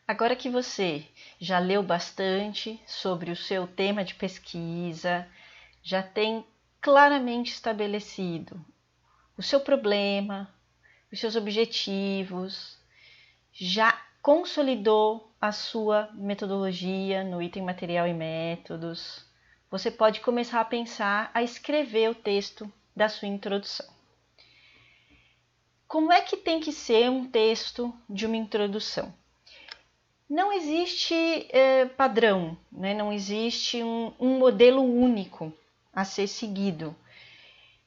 Agora que você já leu bastante sobre o seu tema de pesquisa, já tem claramente estabelecido o seu problema, os seus objetivos, já consolidou a sua metodologia no item material e métodos, você pode começar a pensar a escrever o texto da sua introdução. Como é que tem que ser um texto de uma introdução? Não existe padrão, né? Não existe um modelo único a ser seguido.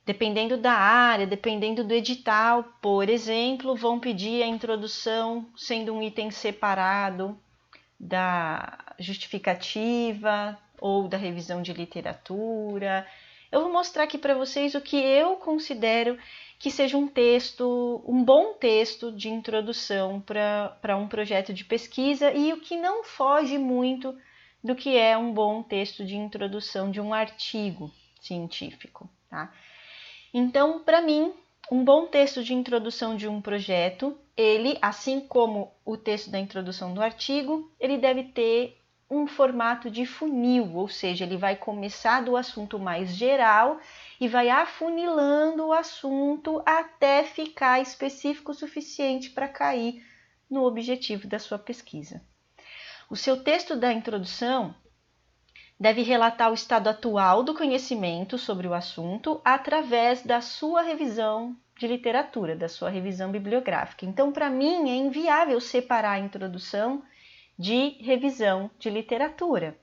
Dependendo da área, dependendo do edital, por exemplo, vão pedir a introdução sendo um item separado da justificativa ou da revisão de literatura. Eu vou mostrar aqui para vocês o que eu considero que seja um texto, um bom texto de introdução para um projeto de pesquisa e o que não foge muito do que é um bom texto de introdução de um artigo científico, tá? Então, para mim, um bom texto de introdução de um projeto, ele, assim como o texto da introdução do artigo, ele deve ter um formato de funil, ou seja, ele vai começar do assunto mais geral e vai afunilando o assunto até ficar específico o suficiente para cair no objetivo da sua pesquisa. O seu texto da introdução deve relatar o estado atual do conhecimento sobre o assunto através da sua revisão de literatura, da sua revisão bibliográfica. Então, para mim, é inviável separar a introdução de revisão de literatura.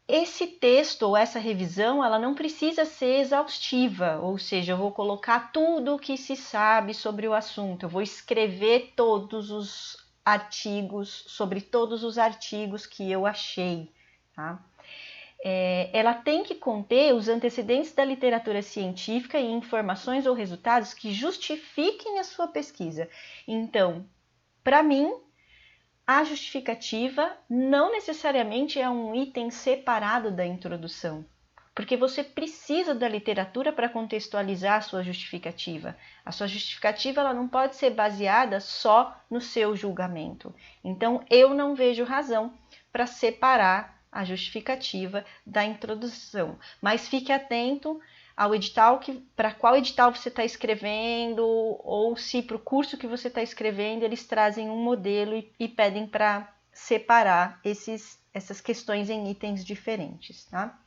Esse texto ou essa revisão, ela não precisa ser exaustiva, ou seja, eu vou colocar tudo o que se sabe sobre o assunto, eu vou escrever todos os artigos, sobre todos os artigos que eu achei, tá? Ela tem que conter os antecedentes da literatura científica e informações ou resultados que justifiquem a sua pesquisa. Então, para mim, a justificativa não necessariamente é um item separado da introdução, porque você precisa da literatura para contextualizar a sua justificativa. A sua justificativa ela não pode ser baseada só no seu julgamento. Então, eu não vejo razão para separar a justificativa da introdução. Mas fique atento ao edital, para qual edital você está escrevendo, ou se para o curso que você está escrevendo eles trazem um modelo e pedem para separar essas questões em itens diferentes, tá?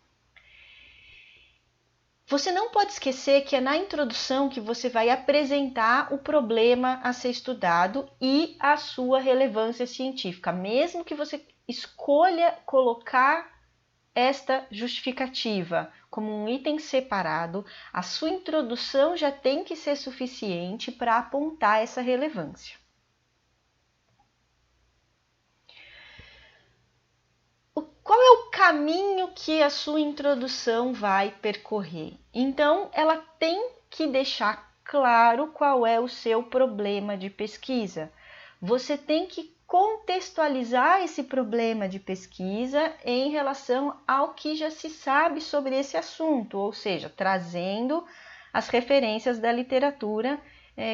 Você não pode esquecer que é na introdução que você vai apresentar o problema a ser estudado e a sua relevância científica, mesmo que você escolha colocar esta justificativa como um item separado, a sua introdução já tem que ser suficiente para apontar essa relevância. Qual é o caminho que a sua introdução vai percorrer? Então, ela tem que deixar claro qual é o seu problema de pesquisa. Você tem que contextualizar esse problema de pesquisa em relação ao que já se sabe sobre esse assunto, ou seja, trazendo as referências da literatura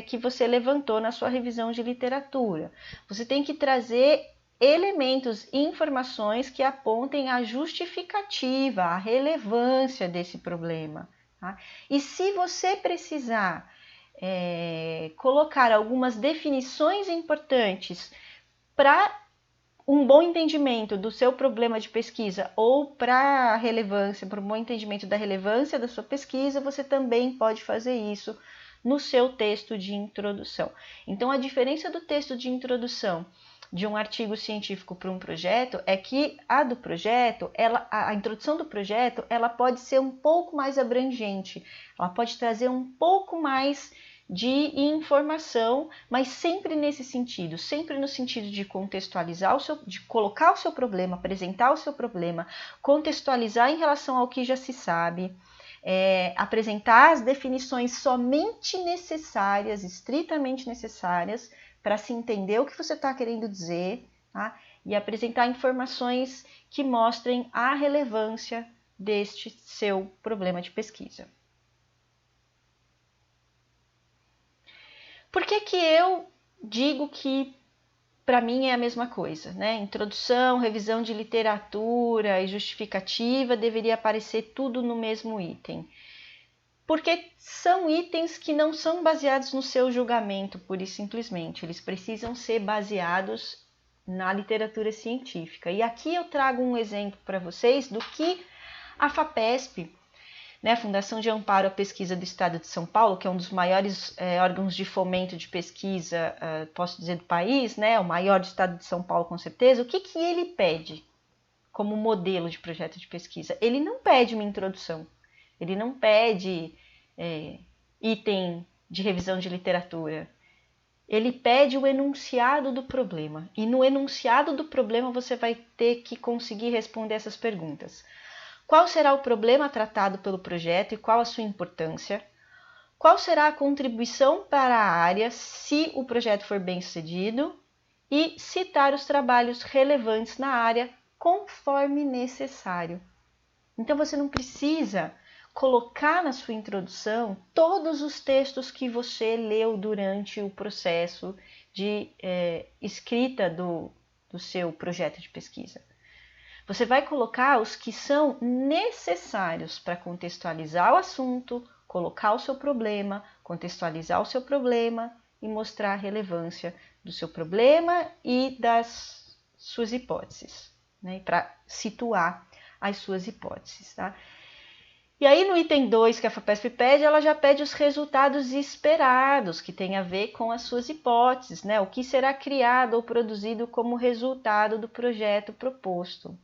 que você levantou na sua revisão de literatura. Você tem que trazer elementos e informações que apontem a justificativa, a relevância desse problema. Tá? E se você precisar colocar algumas definições importantes para um bom entendimento do seu problema de pesquisa ou para relevância, para um bom entendimento da relevância da sua pesquisa, você também pode fazer isso no seu texto de introdução. Então, a diferença do texto de introdução de um artigo científico para um projeto é que a introdução do projeto, ela pode ser um pouco mais abrangente, ela pode trazer um pouco mais de informação, mas sempre nesse sentido, sempre no sentido de contextualizar de colocar o seu problema, apresentar o seu problema, contextualizar em relação ao que já se sabe, apresentar as definições somente necessárias, estritamente necessárias, para se entender o que você está querendo dizer, tá? E apresentar informações que mostrem a relevância deste seu problema de pesquisa. Por que eu digo que para mim é a mesma coisa, né? Introdução, revisão de literatura e justificativa deveria aparecer tudo no mesmo item. Porque são itens que não são baseados no seu julgamento, pura e simplesmente. Eles precisam ser baseados na literatura científica. E aqui eu trago um exemplo para vocês do que a FAPESP, né, a Fundação de Amparo à Pesquisa do Estado de São Paulo, que é um dos maiores órgãos de fomento de pesquisa, posso dizer, do país, né, o maior do Estado de São Paulo com certeza, o que ele pede como modelo de projeto de pesquisa? Ele não pede uma introdução. Ele não pede item de revisão de literatura. Ele pede o enunciado do problema. E no enunciado do problema você vai ter que conseguir responder essas perguntas. Qual será o problema tratado pelo projeto e qual a sua importância? Qual será a contribuição para a área se o projeto for bem sucedido? E citar os trabalhos relevantes na área conforme necessário. Então você não precisa colocar na sua introdução todos os textos que você leu durante o processo de escrita do seu projeto de pesquisa. Você vai colocar os que são necessários para contextualizar o assunto, colocar o seu problema, contextualizar o seu problema e mostrar a relevância do seu problema e das suas hipóteses, né? Para situar as suas hipóteses, tá? E aí no item 2 que a FAPESP pede, ela já pede os resultados esperados, que tem a ver com as suas hipóteses, né? O que será criado ou produzido como resultado do projeto proposto.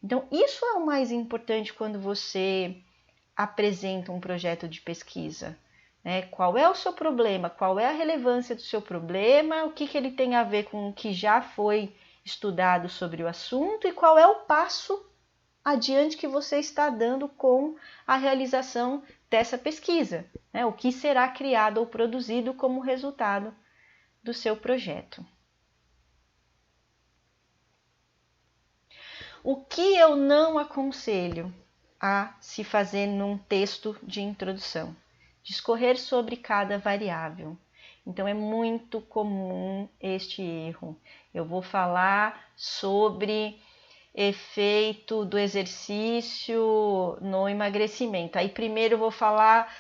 Então, isso é o mais importante quando você apresenta um projeto de pesquisa, né? Qual é o seu problema? Qual é a relevância do seu problema? O que ele tem a ver com o que já foi estudado sobre o assunto? E qual é o passo adiante que você está dando com a realização dessa pesquisa, né? O que será criado ou produzido como resultado do seu projeto. O que eu não aconselho a se fazer num texto de introdução? Discorrer sobre cada variável. Então é muito comum este erro. Eu vou falar sobre efeito do exercício no emagrecimento. Aí primeiro eu vou falar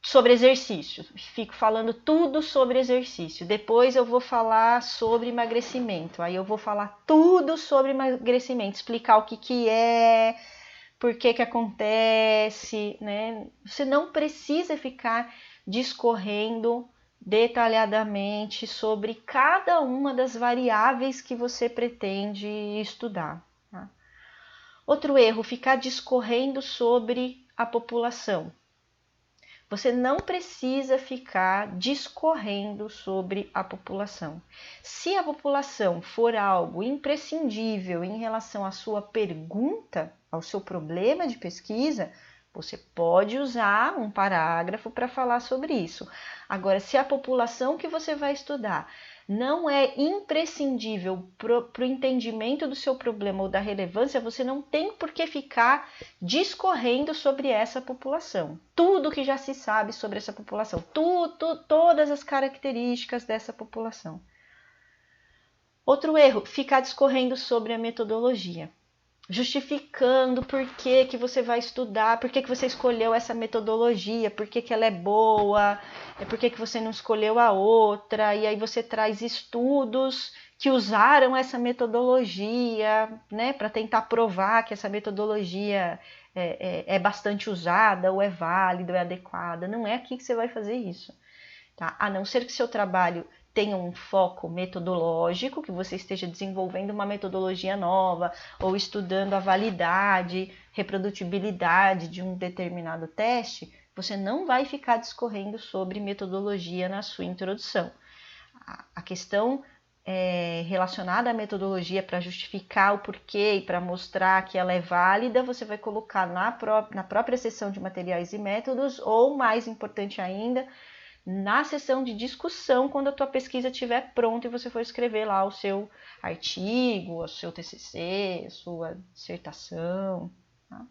sobre exercício, fico falando tudo sobre exercício. Depois eu vou falar sobre emagrecimento. Aí eu vou falar tudo sobre emagrecimento, explicar o que é, por que acontece, né? Você não precisa ficar discorrendo detalhadamente sobre cada uma das variáveis que você pretende estudar. Tá? Outro erro, ficar discorrendo sobre a população. Você não precisa ficar discorrendo sobre a população. Se a população for algo imprescindível em relação à sua pergunta, ao seu problema de pesquisa, você pode usar um parágrafo para falar sobre isso. Agora, se a população que você vai estudar não é imprescindível para o entendimento do seu problema ou da relevância, você não tem por que ficar discorrendo sobre essa população. Tudo que já se sabe sobre essa população, todas as características dessa população. Outro erro, ficar discorrendo sobre a metodologia. Justificando por que você vai estudar, por que você escolheu essa metodologia, por que ela é boa, por que você não escolheu a outra, e aí você traz estudos que usaram essa metodologia, né, para tentar provar que essa metodologia é bastante usada, ou é válida, ou é adequada. Não é aqui que você vai fazer isso, tá? A não ser que seu trabalho tenha um foco metodológico, que você esteja desenvolvendo uma metodologia nova ou estudando a validade, reprodutibilidade de um determinado teste, você não vai ficar discorrendo sobre metodologia na sua introdução. A questão relacionada à metodologia para justificar o porquê e para mostrar que ela é válida, você vai colocar na própria seção de materiais e métodos, ou mais importante ainda, na sessão de discussão, quando a tua pesquisa estiver pronta e você for escrever lá o seu artigo, o seu TCC, a sua dissertação. Tá?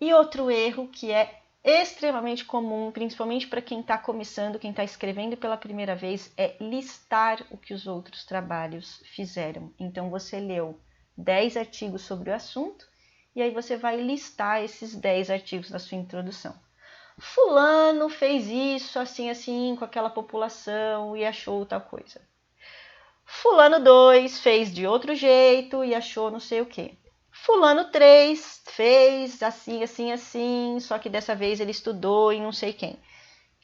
E outro erro que é extremamente comum, principalmente para quem está começando, quem está escrevendo pela primeira vez, é listar o que os outros trabalhos fizeram. Então, você leu 10 artigos sobre o assunto e aí você vai listar esses 10 artigos na sua introdução. Fulano fez isso, assim, assim, com aquela população e achou tal coisa. Fulano 2 fez de outro jeito e achou não sei o quê. Fulano 3 fez assim, assim, assim, só que dessa vez ele estudou em não sei quem.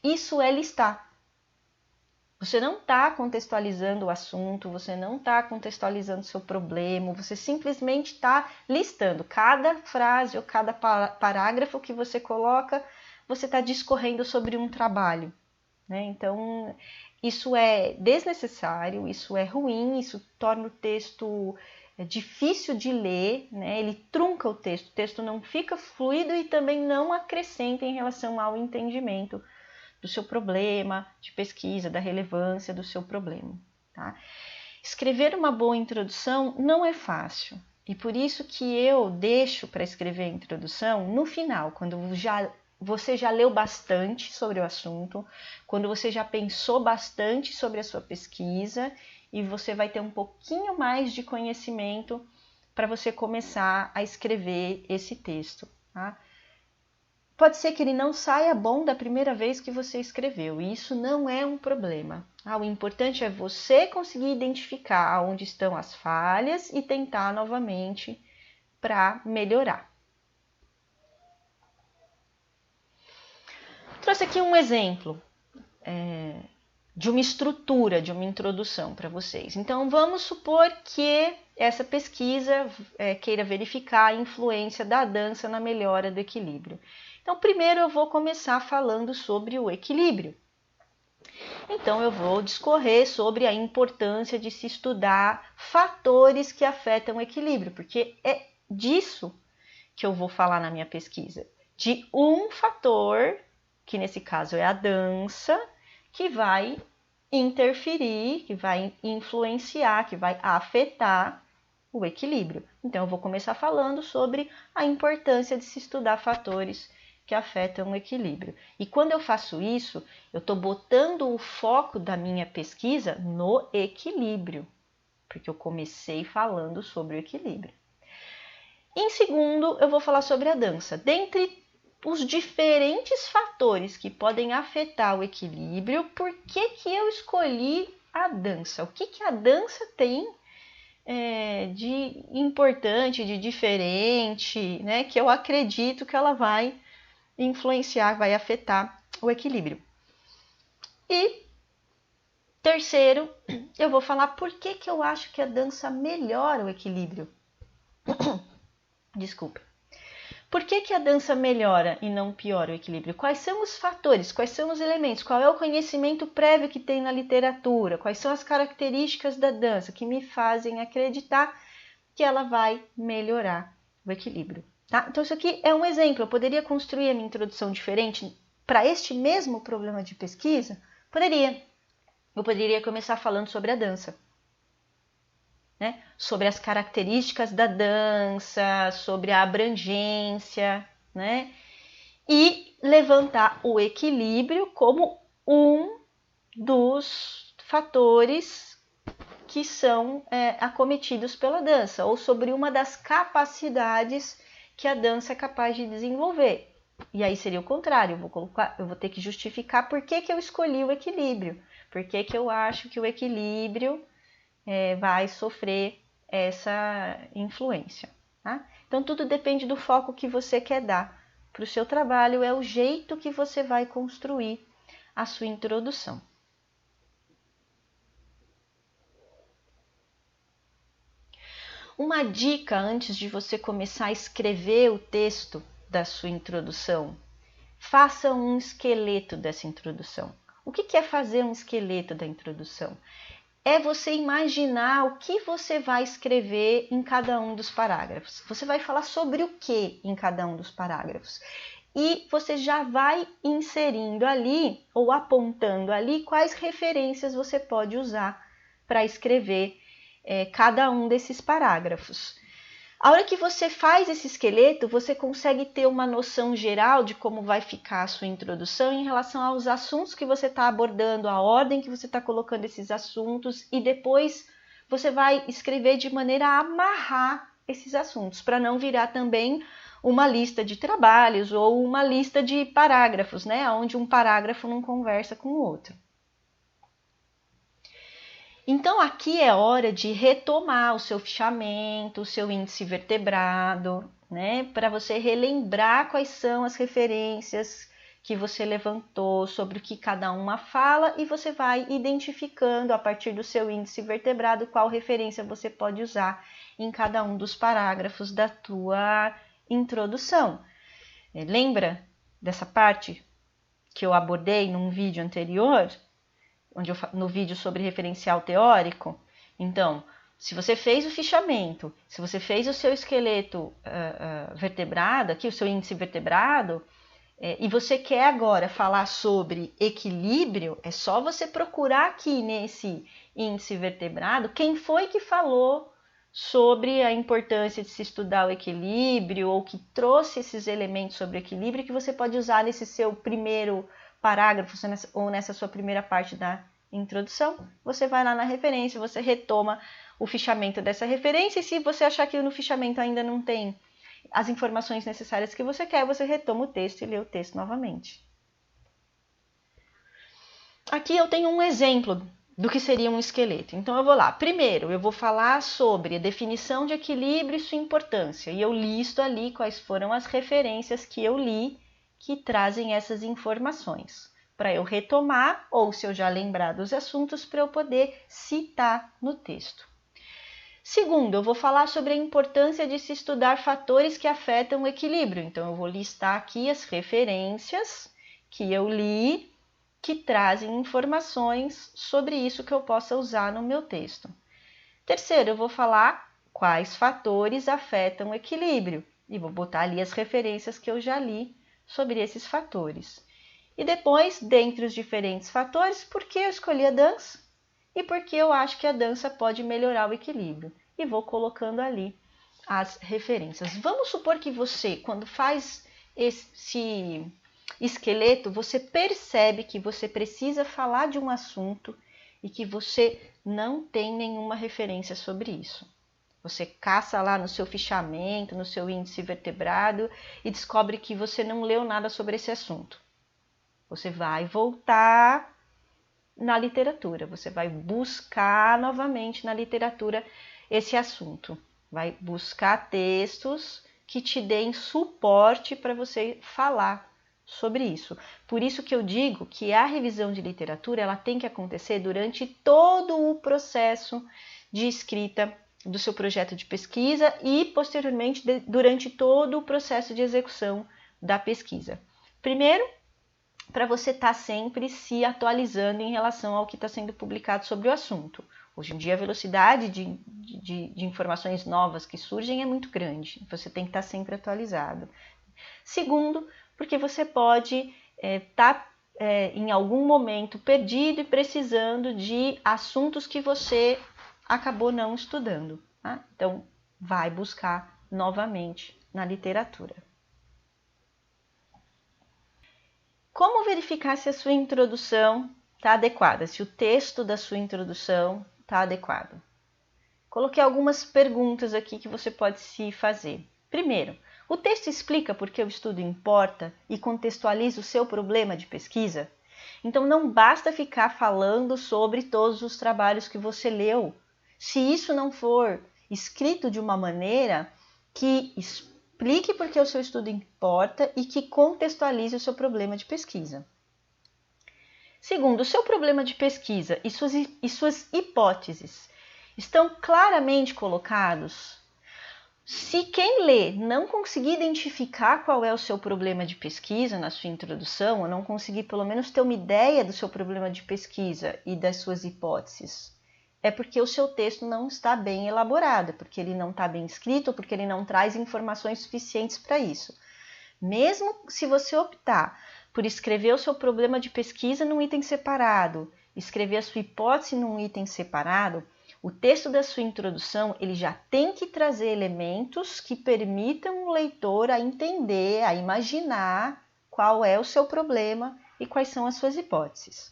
Isso é listar. Você não está contextualizando o assunto, você não está contextualizando o seu problema, você simplesmente está listando. Cada frase ou cada parágrafo que você coloca, você está discorrendo sobre um trabalho, né? Então, isso é desnecessário, isso é ruim, isso torna o texto difícil de ler, né? Ele trunca o texto não fica fluido e também não acrescenta em relação ao entendimento do seu problema de pesquisa, da relevância do seu problema, tá? Escrever uma boa introdução não é fácil, e por isso que eu deixo para escrever a introdução no final, quando você já leu bastante sobre o assunto, quando você já pensou bastante sobre a sua pesquisa e você vai ter um pouquinho mais de conhecimento para você começar a escrever esse texto, tá? Pode ser que ele não saia bom da primeira vez que você escreveu, e isso não é um problema. O importante é você conseguir identificar onde estão as falhas e tentar novamente para melhorar. Trouxe aqui um exemplo de uma estrutura, de uma introdução para vocês. Então, vamos supor que essa pesquisa queira verificar a influência da dança na melhora do equilíbrio. Então, primeiro eu vou começar falando sobre o equilíbrio. Então, eu vou discorrer sobre a importância de se estudar fatores que afetam o equilíbrio, porque é disso que eu vou falar na minha pesquisa. De um fator, que nesse caso é a dança, que vai interferir, que vai influenciar, que vai afetar o equilíbrio. Então, eu vou começar falando sobre a importância de se estudar fatores que afetam o equilíbrio. E quando eu faço isso, eu estou botando o foco da minha pesquisa no equilíbrio, porque eu comecei falando sobre o equilíbrio. Em segundo, eu vou falar sobre a dança. Dentre os diferentes fatores que podem afetar o equilíbrio, por que eu escolhi a dança? O que a dança tem de importante, de diferente, né? Que eu acredito que ela vai influenciar, vai afetar o equilíbrio. E terceiro, eu vou falar por que eu acho que a dança melhora o equilíbrio. Desculpa. Por que a dança melhora e não piora o equilíbrio? Quais são os fatores, quais são os elementos, qual é o conhecimento prévio que tem na literatura, quais são as características da dança que me fazem acreditar que ela vai melhorar o equilíbrio, tá? Então isso aqui é um exemplo, eu poderia construir a minha introdução diferente para este mesmo problema de pesquisa? Poderia. Eu poderia começar falando sobre a dança. Né? Sobre as características da dança, sobre a abrangência, né? E levantar o equilíbrio como um dos fatores que são acometidos pela dança, ou sobre uma das capacidades que a dança é capaz de desenvolver. E aí seria o contrário, eu vou ter que justificar por que eu escolhi o equilíbrio, por que eu acho que o equilíbrio vai sofrer essa influência. Tá? Então, tudo depende do foco que você quer dar para o seu trabalho, é o jeito que você vai construir a sua introdução. Uma dica antes de você começar a escrever o texto da sua introdução: faça um esqueleto dessa introdução. O que é fazer um esqueleto da introdução? É você imaginar o que você vai escrever em cada um dos parágrafos. Você vai falar sobre o que em cada um dos parágrafos. E você já vai inserindo ali, ou apontando ali, quais referências você pode usar para escrever cada um desses parágrafos. A hora que você faz esse esqueleto, você consegue ter uma noção geral de como vai ficar a sua introdução em relação aos assuntos que você está abordando, a ordem que você está colocando esses assuntos, e depois você vai escrever de maneira a amarrar esses assuntos, para não virar também uma lista de trabalhos ou uma lista de parágrafos, né? Onde um parágrafo não conversa com o outro. Então, aqui é hora de retomar o seu fichamento, o seu índice vertebrado, né? Para você relembrar quais são as referências que você levantou, sobre o que cada uma fala, e você vai identificando a partir do seu índice vertebrado qual referência você pode usar em cada um dos parágrafos da tua introdução. Lembra dessa parte que eu abordei num vídeo anterior? No vídeo sobre referencial teórico. Então, se você fez o fichamento, se você fez o seu esqueleto vertebrado, aqui o seu índice vertebrado, e você quer agora falar sobre equilíbrio, é só você procurar aqui nesse índice vertebrado quem foi que falou sobre a importância de se estudar o equilíbrio, ou que trouxe esses elementos sobre equilíbrio que você pode usar nesse seu primeiro parágrafo ou nessa sua primeira parte da introdução. Você vai lá na referência, você retoma o fichamento dessa referência, e se você achar que no fichamento ainda não tem as informações necessárias que você quer, você retoma o texto e lê o texto novamente. Aqui eu tenho um exemplo do que seria um esqueleto. Então eu vou lá. Primeiro, eu vou falar sobre a definição de equilíbrio e sua importância, e eu listo ali quais foram as referências que eu li que trazem essas informações, para eu retomar, ou se eu já lembrar dos assuntos, para eu poder citar no texto. Segundo, eu vou falar sobre a importância de se estudar fatores que afetam o equilíbrio. Então, eu vou listar aqui as referências que eu li, que trazem informações sobre isso que eu possa usar no meu texto. Terceiro, eu vou falar quais fatores afetam o equilíbrio, e vou botar ali as referências que eu já li sobre esses fatores. E depois, dentre os diferentes fatores, por que eu escolhi a dança e por que eu acho que a dança pode melhorar o equilíbrio. E vou colocando ali as referências. Vamos supor que você, quando faz esse esqueleto, você percebe que você precisa falar de um assunto e que você não tem nenhuma referência sobre isso. Você caça lá no seu fichamento, no seu índice vertebrado, e descobre que você não leu nada sobre esse assunto. Você vai voltar na literatura, você vai buscar novamente na literatura esse assunto, vai buscar textos que te deem suporte para você falar sobre isso. Por isso que eu digo que a revisão de literatura ela tem que acontecer durante todo o processo de escrita do seu projeto de pesquisa e posteriormente durante todo o processo de execução da pesquisa. Primeiro, para você estar sempre se atualizando em relação ao que está sendo publicado sobre o assunto. Hoje em dia a velocidade de informações novas que surgem é muito grande, você tem que estar sempre atualizado. Segundo, porque você pode estar em algum momento perdido e precisando de assuntos que você acabou não estudando. Tá? Então, vai buscar novamente na literatura. Como verificar se a sua introdução está adequada, se o texto da sua introdução está adequado? Coloquei algumas perguntas aqui que você pode se fazer. Primeiro, o texto explica por que o estudo importa e contextualiza o seu problema de pesquisa? Então, não basta ficar falando sobre todos os trabalhos que você leu. Se isso não for escrito de uma maneira que explique por que o seu estudo importa e que contextualize o seu problema de pesquisa. Segundo, o seu problema de pesquisa e suas hipóteses estão claramente colocados? Se quem lê não conseguir identificar qual é o seu problema de pesquisa na sua introdução, ou não conseguir pelo menos ter uma ideia do seu problema de pesquisa e das suas hipóteses, é porque o seu texto não está bem elaborado, porque ele não está bem escrito, ou porque ele não traz informações suficientes para isso. Mesmo se você optar por escrever o seu problema de pesquisa num item separado, escrever a sua hipótese num item separado, O texto da sua introdução, ele já tem que trazer elementos que permitam o leitor a entender, a imaginar qual é o seu problema e quais são as suas hipóteses.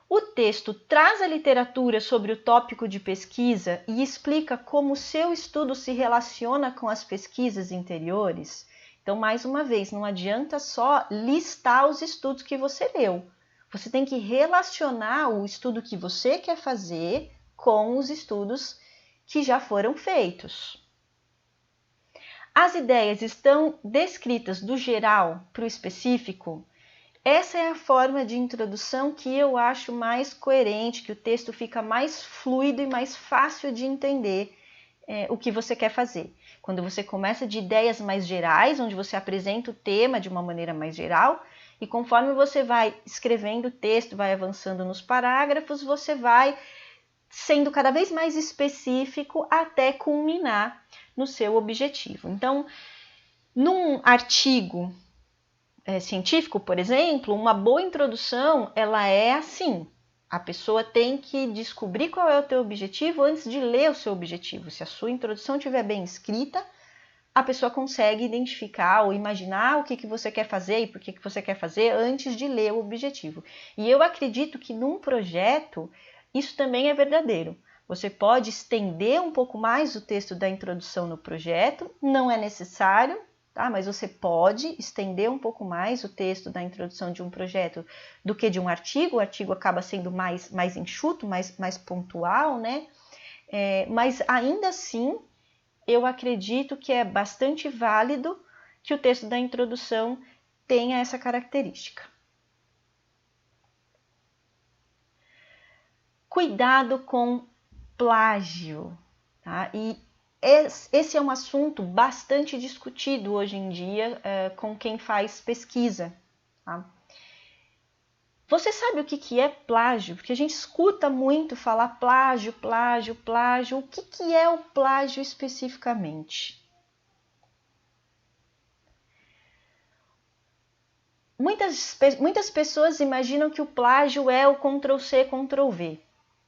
O texto traz a literatura sobre o tópico de pesquisa e explica como o seu estudo se relaciona com as pesquisas anteriores. Então, mais uma vez, não adianta só listar os estudos que você leu. Você tem que relacionar o estudo que você quer fazer com os estudos que já foram feitos. As ideias estão descritas do geral para o específico. Essa é a forma de introdução que eu acho mais coerente, que o texto fica mais fluido e mais fácil de entender o que você quer fazer. Quando você começa de ideias mais gerais, onde você apresenta o tema de uma maneira mais geral, e conforme você vai escrevendo o texto, vai avançando nos parágrafos, você vai sendo cada vez mais específico até culminar no seu objetivo. Então, num artigo científico, por exemplo, uma boa introdução, ela é assim. A pessoa tem que descobrir qual é o teu objetivo antes de ler o seu objetivo. Se a sua introdução estiver bem escrita, a pessoa consegue identificar ou imaginar o que você quer fazer e por que você quer fazer antes de ler o objetivo. E eu acredito que num projeto, isso também é verdadeiro. Você pode estender um pouco mais o texto da introdução no projeto, não é necessário, tá? Mas você pode estender um pouco mais o texto da introdução de um projeto do que de um artigo. O artigo acaba sendo mais enxuto, mais pontual, né? Mas ainda assim, eu acredito que é bastante válido que o texto da introdução tenha essa característica. Cuidado com plágio, tá? E esse é um assunto bastante discutido hoje em dia com quem faz pesquisa, tá? Você sabe o que é plágio? Porque a gente escuta muito falar plágio, plágio, plágio. O que é o plágio especificamente? Muitas pessoas imaginam que o plágio é o Ctrl+C, Ctrl+V.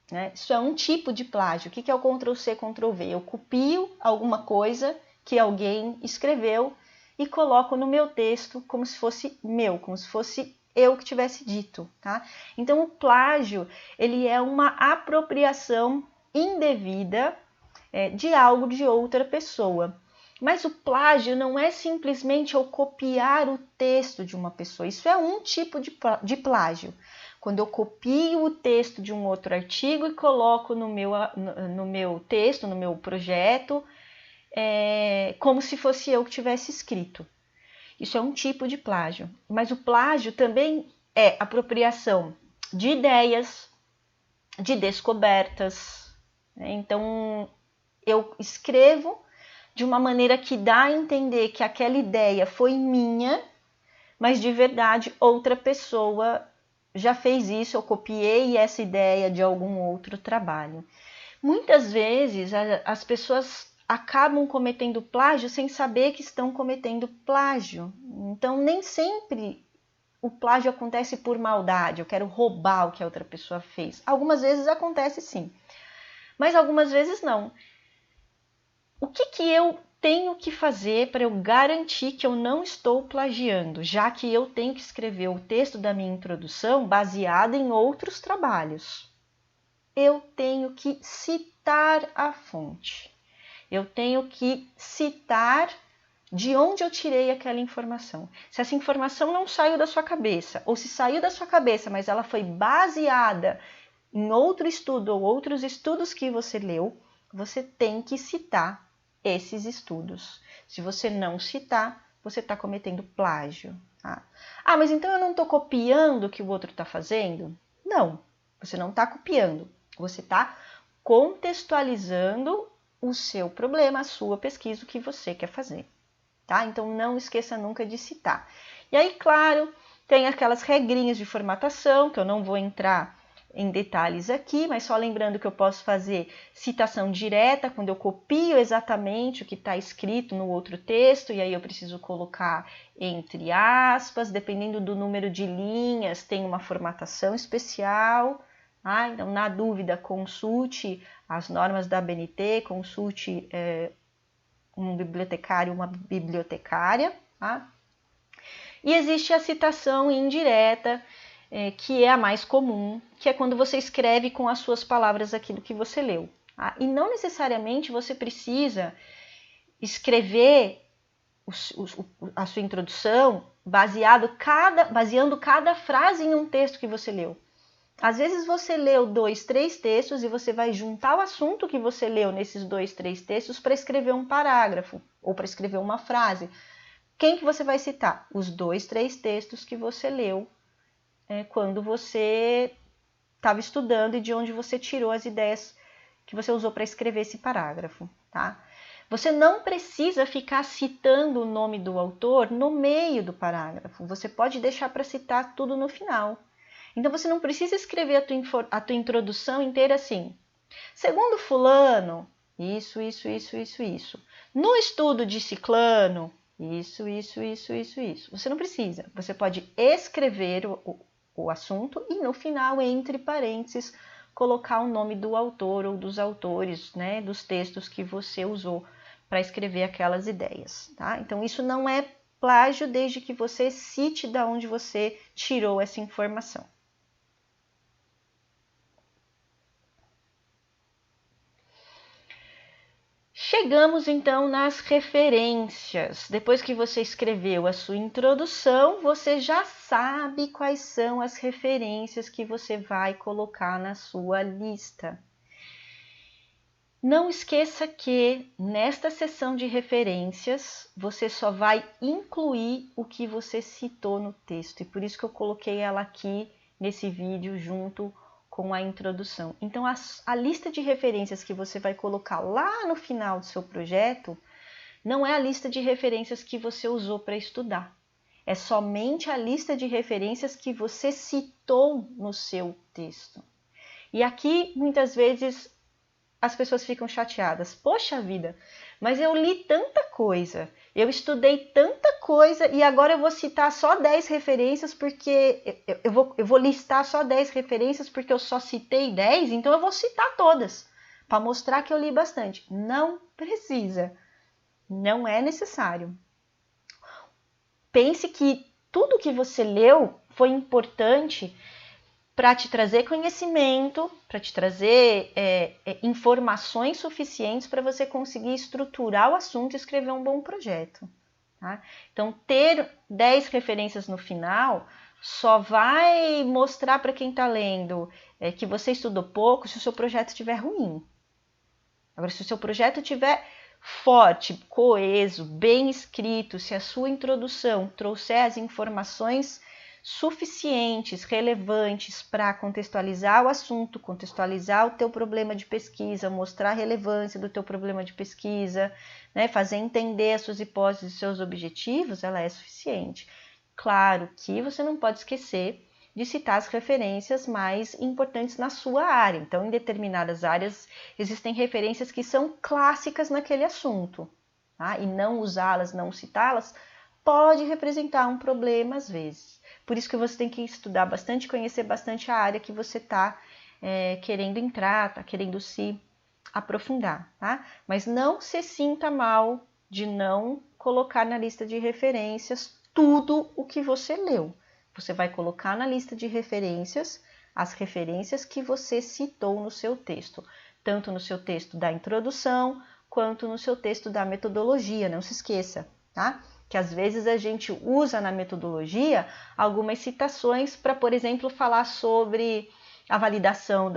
Né? Isso é um tipo de plágio. O que é o Ctrl+C, Ctrl+V? Eu copio alguma coisa que alguém escreveu e coloco no meu texto como se fosse meu, como se fosse eu que tivesse dito. Tá? Então, o plágio ele é uma apropriação indevida de algo de outra pessoa. Mas o plágio não é simplesmente eu copiar o texto de uma pessoa. Isso é um tipo de plágio. Quando eu copio o texto de um outro artigo e coloco no meu texto, no meu projeto, como se fosse eu que tivesse escrito. Isso é um tipo de plágio. Mas o plágio também é apropriação de ideias, de descobertas. Né? Então, eu escrevo de uma maneira que dá a entender que aquela ideia foi minha, mas de verdade outra pessoa já fez isso, eu copiei essa ideia de algum outro trabalho. Muitas vezes as pessoas acabam cometendo plágio sem saber que estão cometendo plágio. Então, nem sempre o plágio acontece por maldade, eu quero roubar o que a outra pessoa fez. Algumas vezes acontece sim, mas algumas vezes não. O que eu tenho que fazer para eu garantir que eu não estou plagiando, já que eu tenho que escrever o texto da minha introdução baseado em outros trabalhos? Eu tenho que citar a fonte. Eu tenho que citar de onde eu tirei aquela informação. Se essa informação não saiu da sua cabeça, ou se saiu da sua cabeça, mas ela foi baseada em outro estudo ou outros estudos que você leu, você tem que citar esses estudos. Se você não citar, você está cometendo plágio. Tá? Ah, mas então eu não estou copiando o que o outro está fazendo? Não, você não está copiando. Você está contextualizando o seu problema, a sua pesquisa, o que você quer fazer. Tá? Então não esqueça nunca de citar. E aí, claro, tem aquelas regrinhas de formatação, que eu não vou entrar em detalhes aqui, mas só lembrando que eu posso fazer citação direta, quando eu copio exatamente o que está escrito no outro texto, e aí eu preciso colocar entre aspas, dependendo do número de linhas, tem uma formatação especial. Tá? Então, na dúvida, consulte as normas da ABNT, consulte um bibliotecário, uma bibliotecária. Tá? E existe a citação indireta, que é a mais comum, que é quando você escreve com as suas palavras aquilo que você leu. Tá? E não necessariamente você precisa escrever a sua introdução baseando cada frase em um texto que você leu. Às vezes você leu 2, 3 textos e você vai juntar o assunto que você leu nesses 2, 3 textos para escrever um parágrafo ou para escrever uma frase. Quem que você vai citar? Os 2, 3 textos que você leu quando você estava estudando e de onde você tirou as ideias que você usou para escrever esse parágrafo, tá? Você não precisa ficar citando o nome do autor no meio do parágrafo. Você pode deixar para citar tudo no final. Então, você não precisa escrever a tua introdução inteira assim. Segundo fulano, isso. No estudo de ciclano, isso. Você não precisa. Você pode escrever o assunto e no final, entre parênteses, colocar o nome do autor ou dos autores, né, dos textos que você usou para escrever aquelas ideias, tá? Então, isso não é plágio desde que você cite de onde você tirou essa informação. Chegamos então nas referências. Depois que você escreveu a sua introdução, você já sabe quais são as referências que você vai colocar na sua lista. Não esqueça que nesta seção de referências você só vai incluir o que você citou no texto, e por isso que eu coloquei ela aqui nesse vídeo junto com a introdução. Então, a lista de referências que você vai colocar lá no final do seu projeto não é a lista de referências que você usou para estudar. É somente a lista de referências que você citou no seu texto. E aqui, muitas vezes, as pessoas ficam chateadas. Poxa vida, mas eu li tanta coisa, eu estudei tanta coisa e agora eu vou citar só 10 referências porque eu vou listar só 10 referências porque eu só citei 10, então eu vou citar todas para mostrar que eu li bastante. Não precisa, não é necessário. Pense que tudo que você leu foi importante para te trazer conhecimento, para te trazer informações suficientes para você conseguir estruturar o assunto e escrever um bom projeto. Tá? Então, ter 10 referências no final só vai mostrar para quem está lendo que você estudou pouco se o seu projeto estiver ruim. Agora, se o seu projeto estiver forte, coeso, bem escrito, se a sua introdução trouxer as informações suficientes, relevantes para contextualizar o assunto, contextualizar o teu problema de pesquisa, mostrar a relevância do teu problema de pesquisa, né, fazer entender as suas hipóteses e seus objetivos, ela é suficiente. Claro que você não pode esquecer de citar as referências mais importantes na sua área. Então, em determinadas áreas, existem referências que são clássicas naquele assunto, tá? E não usá-las, não citá-las, pode representar um problema às vezes. Por isso que você tem que estudar bastante, conhecer bastante a área que você está querendo entrar, está querendo se aprofundar, tá? Mas não se sinta mal de não colocar na lista de referências tudo o que você leu. Você vai colocar na lista de referências as referências que você citou no seu texto, tanto no seu texto da introdução, quanto no seu texto da metodologia, não se esqueça, tá? Que às vezes a gente usa na metodologia algumas citações para, por exemplo, falar sobre a validação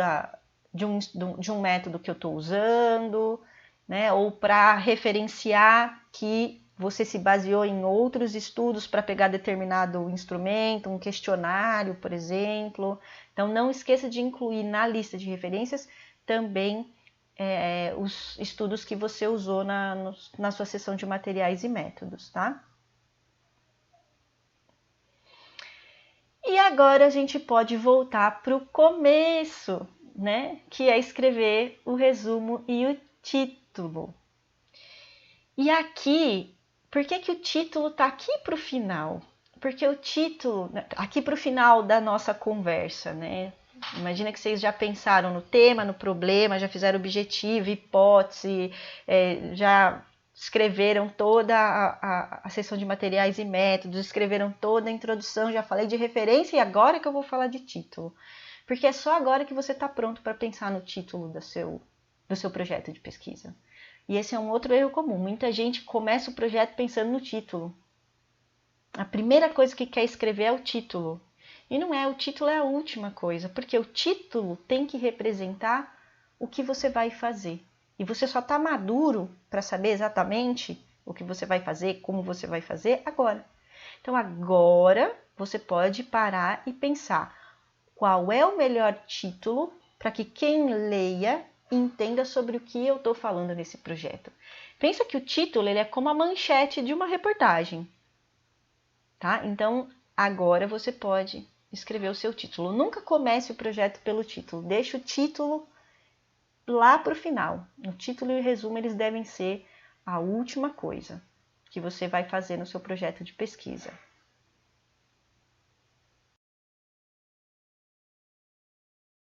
de um método que eu estou usando, né? Ou para referenciar que você se baseou em outros estudos para pegar determinado instrumento, um questionário, por exemplo. Então, não esqueça de incluir na lista de referências também os estudos que você usou na sua seção de materiais e métodos, tá? E agora a gente pode voltar para o começo, né? Que é escrever o resumo e o título. E aqui, por que o título está aqui para o final? Porque o título, aqui para o final da nossa conversa, né? Imagina que vocês já pensaram no tema, no problema, já fizeram objetivo, hipótese, já escreveram toda a seção de materiais e métodos, escreveram toda a introdução, já falei de referência e agora que eu vou falar de título. Porque é só agora que você está pronto para pensar no título do seu projeto de pesquisa. E esse é um outro erro comum. Muita gente começa o projeto pensando no título. A primeira coisa que quer escrever é o título. E não é, o título é a última coisa, porque o título tem que representar o que você vai fazer. E você só está maduro para saber exatamente o que você vai fazer, como você vai fazer agora. Então agora você pode parar e pensar qual é o melhor título para que quem leia entenda sobre o que eu estou falando nesse projeto. Pensa que o título ele é como a manchete de uma reportagem. Tá? Então, agora você pode escrever o seu título. Nunca comece o projeto pelo título. Deixa o título lá para o final. O título e o resumo eles devem ser a última coisa que você vai fazer no seu projeto de pesquisa.